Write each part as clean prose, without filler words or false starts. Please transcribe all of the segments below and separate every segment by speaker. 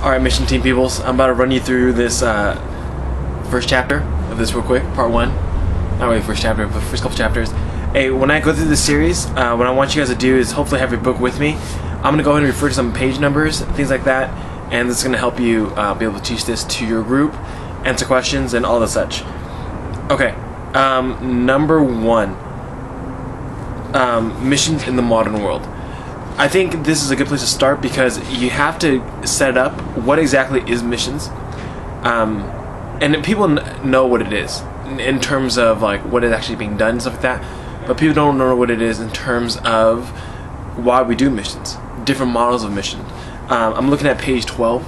Speaker 1: Alright, mission team peoples, I'm about to run you through this first chapter of this real quick, part 1. Not really first chapter, but first couple chapters. Hey, when I go through this series, what I want you guys to do is hopefully have your book with me. I'm going to go ahead and refer to some page numbers, things like that, and this is going to help you be able to teach this to your group, answer questions, and all the such. Okay, number 1, missions in the modern world. I think this is a good place to start because you have to set up what exactly is missions, and people know what it is in terms of like what is actually being done and stuff like that, but people don't know what it is in terms of why we do missions, different models of mission. I'm looking at page 12,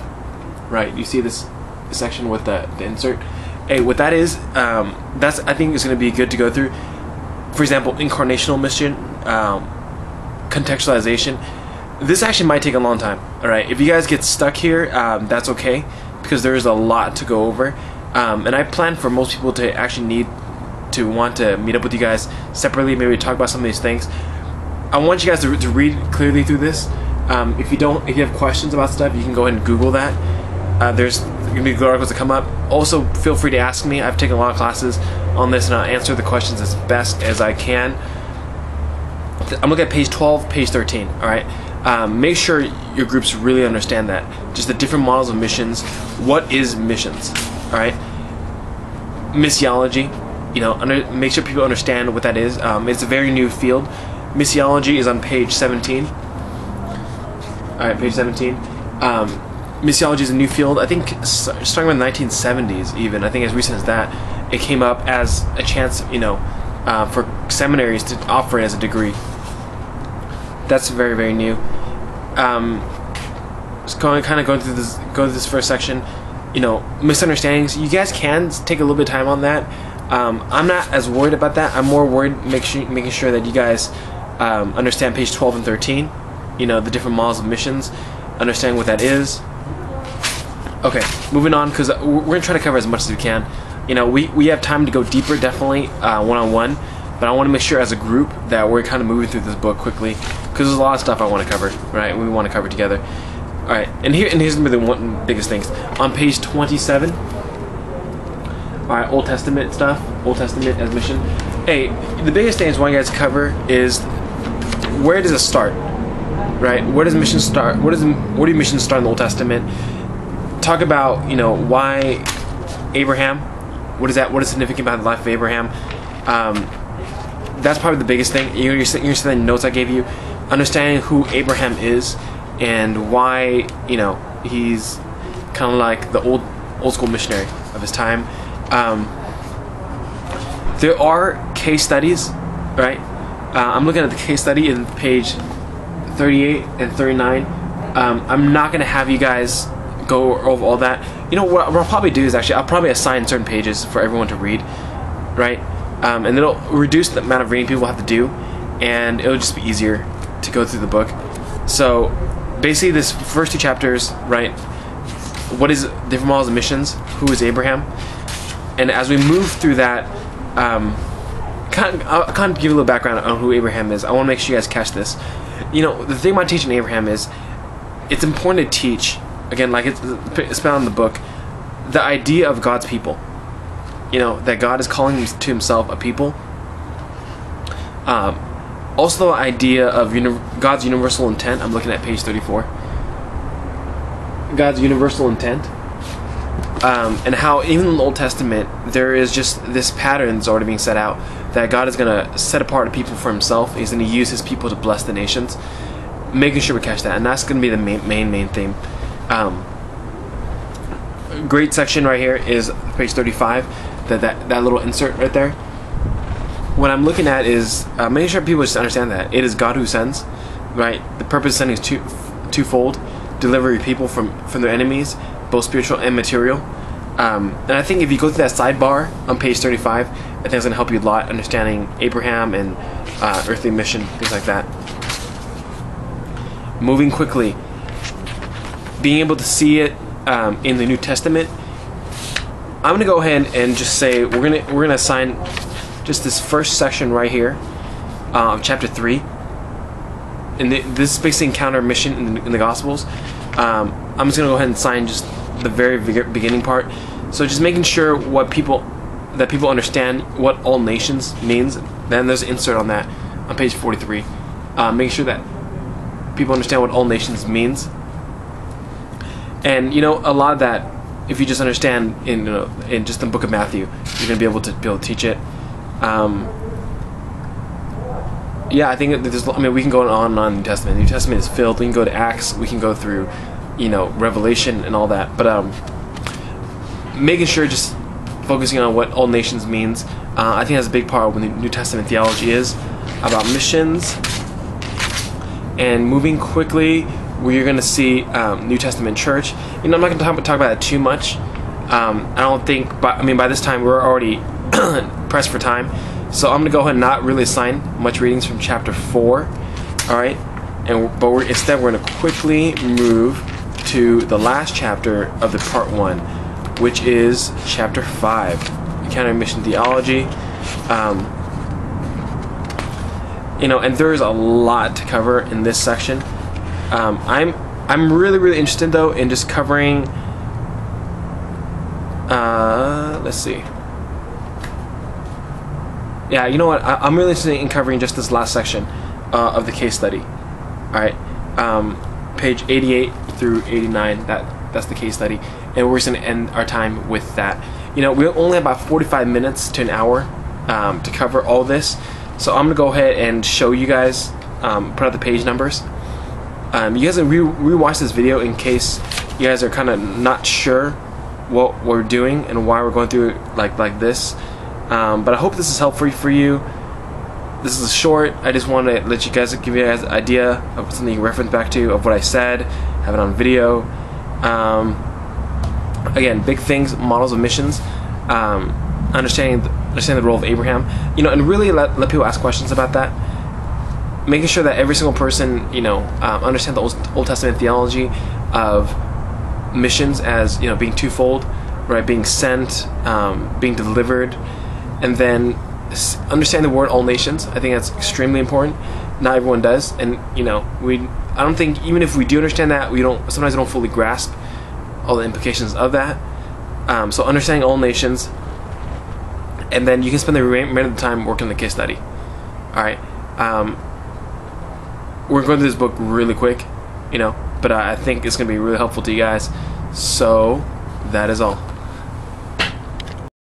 Speaker 1: right? You see this section with the insert. Hey, what that is, that's I think is going to be good to go through. For example, incarnational mission. Contextualization. This actually might take a long time. Alright, if you guys get stuck here, that's okay, because there is a lot to go over, and I plan for most people to actually want to meet up with you guys separately, maybe talk about some of these things. I want you guys to read clearly through this. If you have questions about stuff, you can go ahead and Google that. There's going to be good articles that come up. Also, feel free to ask me. I've taken a lot of classes on this, and I'll answer the questions as best as I can. I'm looking at page 12, page 13, alright? Make sure your groups really understand that. Just the different models of missions. What is missions, alright? Missiology, make sure people understand what that is. It's a very new field. Missiology is on page 17. Alright, page 17. Missiology is a new field. I think starting with the 1970s even. I think as recent as that, it came up as a chance, for seminaries to offer it as a degree. That's very, very new. Just going through this first section. Misunderstandings. You guys can take a little bit of time on that. I'm not as worried about that. I'm more worried making sure that you guys understand page 12 and 13. The different models of missions. Understand what that is. Okay, moving on, because we're gonna try to cover as much as we can. We have time to go deeper, definitely, one-on-one, but I want to make sure as a group that we're kind of moving through this book quickly, because there's a lot of stuff I want to cover, right? We want to cover together. Alright, and here's the one biggest things. On page 27, alright, Old Testament stuff, Old Testament as mission. Hey, the biggest thing I want you guys to cover is, where does it start? Right? Where does mission start? Where do missions start in the Old Testament? Talk about, why Abraham. What is significant about the life of Abraham? That's probably the biggest thing. You're seeing the notes I gave you. Understanding who Abraham is and why, he's kind of like the old school missionary of his time. There are case studies, right? I'm looking at the case study in page 38 and 39. I'm not going to have you guys go over all that. What I'll probably do is I'll probably assign certain pages for everyone to read, right? And it'll reduce the amount of reading people have to do, and it'll just be easier to go through the book. So basically this first 2 chapters, right? What is different models of missions? Who is Abraham? And as we move through that, I'll kind of give you a little background on who Abraham is. I want to make sure you guys catch this. The thing about teaching Abraham is it's important to teach, again, like it's found in the book, the idea of God's people. That God is calling to himself a people. Also the idea of God's universal intent. I'm looking at page 34. God's universal intent. And how even in the Old Testament there is just this pattern that's already being set out, that God is going to set apart a people for himself. He's going to use his people to bless the nations. Making sure we catch that, and that's going to be the main theme. Great section right here is page 35. That little insert right there. What I'm looking at is making sure people just understand that it is God who sends, right? The purpose of sending is twofold: deliver your people from their enemies, both spiritual and material. And I think if you go through that sidebar on page 35, I think it's going to help you a lot understanding Abraham and earthly mission, things like that. Moving quickly, being able to see it in the New Testament. I'm gonna go ahead and just say we're gonna assign just this first section right here, chapter 3, and this is basically Countermission in the Gospels. I'm just gonna go ahead and sign just the very beginning part. So just making sure that people understand what all nations means. Then there's an insert on that on page 43. Making sure that people understand what all nations means. And a lot of that, if you just understand in just the book of Matthew, you're gonna be able to teach it. Yeah, I think we can go on and on in the New Testament. The New Testament is filled. We can go to Acts. We can go through, Revelation and all that. But making sure, just focusing on what all nations means, I think that's a big part of what the New Testament theology is about missions. And moving quickly, we're going to see New Testament church. I'm not going to talk about that too much. I don't think, by this time we're already pressed for time. So I'm going to go ahead and not really assign much readings from chapter 4. All right, instead we're going to quickly move to the last chapter of the part 1, which is chapter 5, Countermission Theology. And there's a lot to cover in this section. I'm really interested though in just covering. Let's see. Yeah, you know what? I'm really interested in covering just this last section of the case study. All right, page 88 through 89. That's the case study, and we're just going to end our time with that. We only have about 45 minutes to an hour to cover all this, so I'm going to go ahead and show you guys, put out the page numbers. You guys can re-watch this video in case you guys are kind of not sure what we're doing and why we're going through it like this. But I hope this is helpful for you. This is short. I just want to give you guys an idea of something you can reference back to of what I said, have it on video. Again, big things, models of missions, understanding the role of Abraham, and really let people ask questions about that. Making sure that every single person, understand the Old Testament theology of missions as, being twofold, right? Being sent, being delivered, and then understand the word all nations. I think that's extremely important. Not everyone does, and I don't think, even if we do understand that, sometimes we don't fully grasp all the implications of that. So understanding all nations, and then you can spend the remainder of the time working on the case study. All right. We're going through this book really quick, but I think it's going to be really helpful to you guys. So that is all.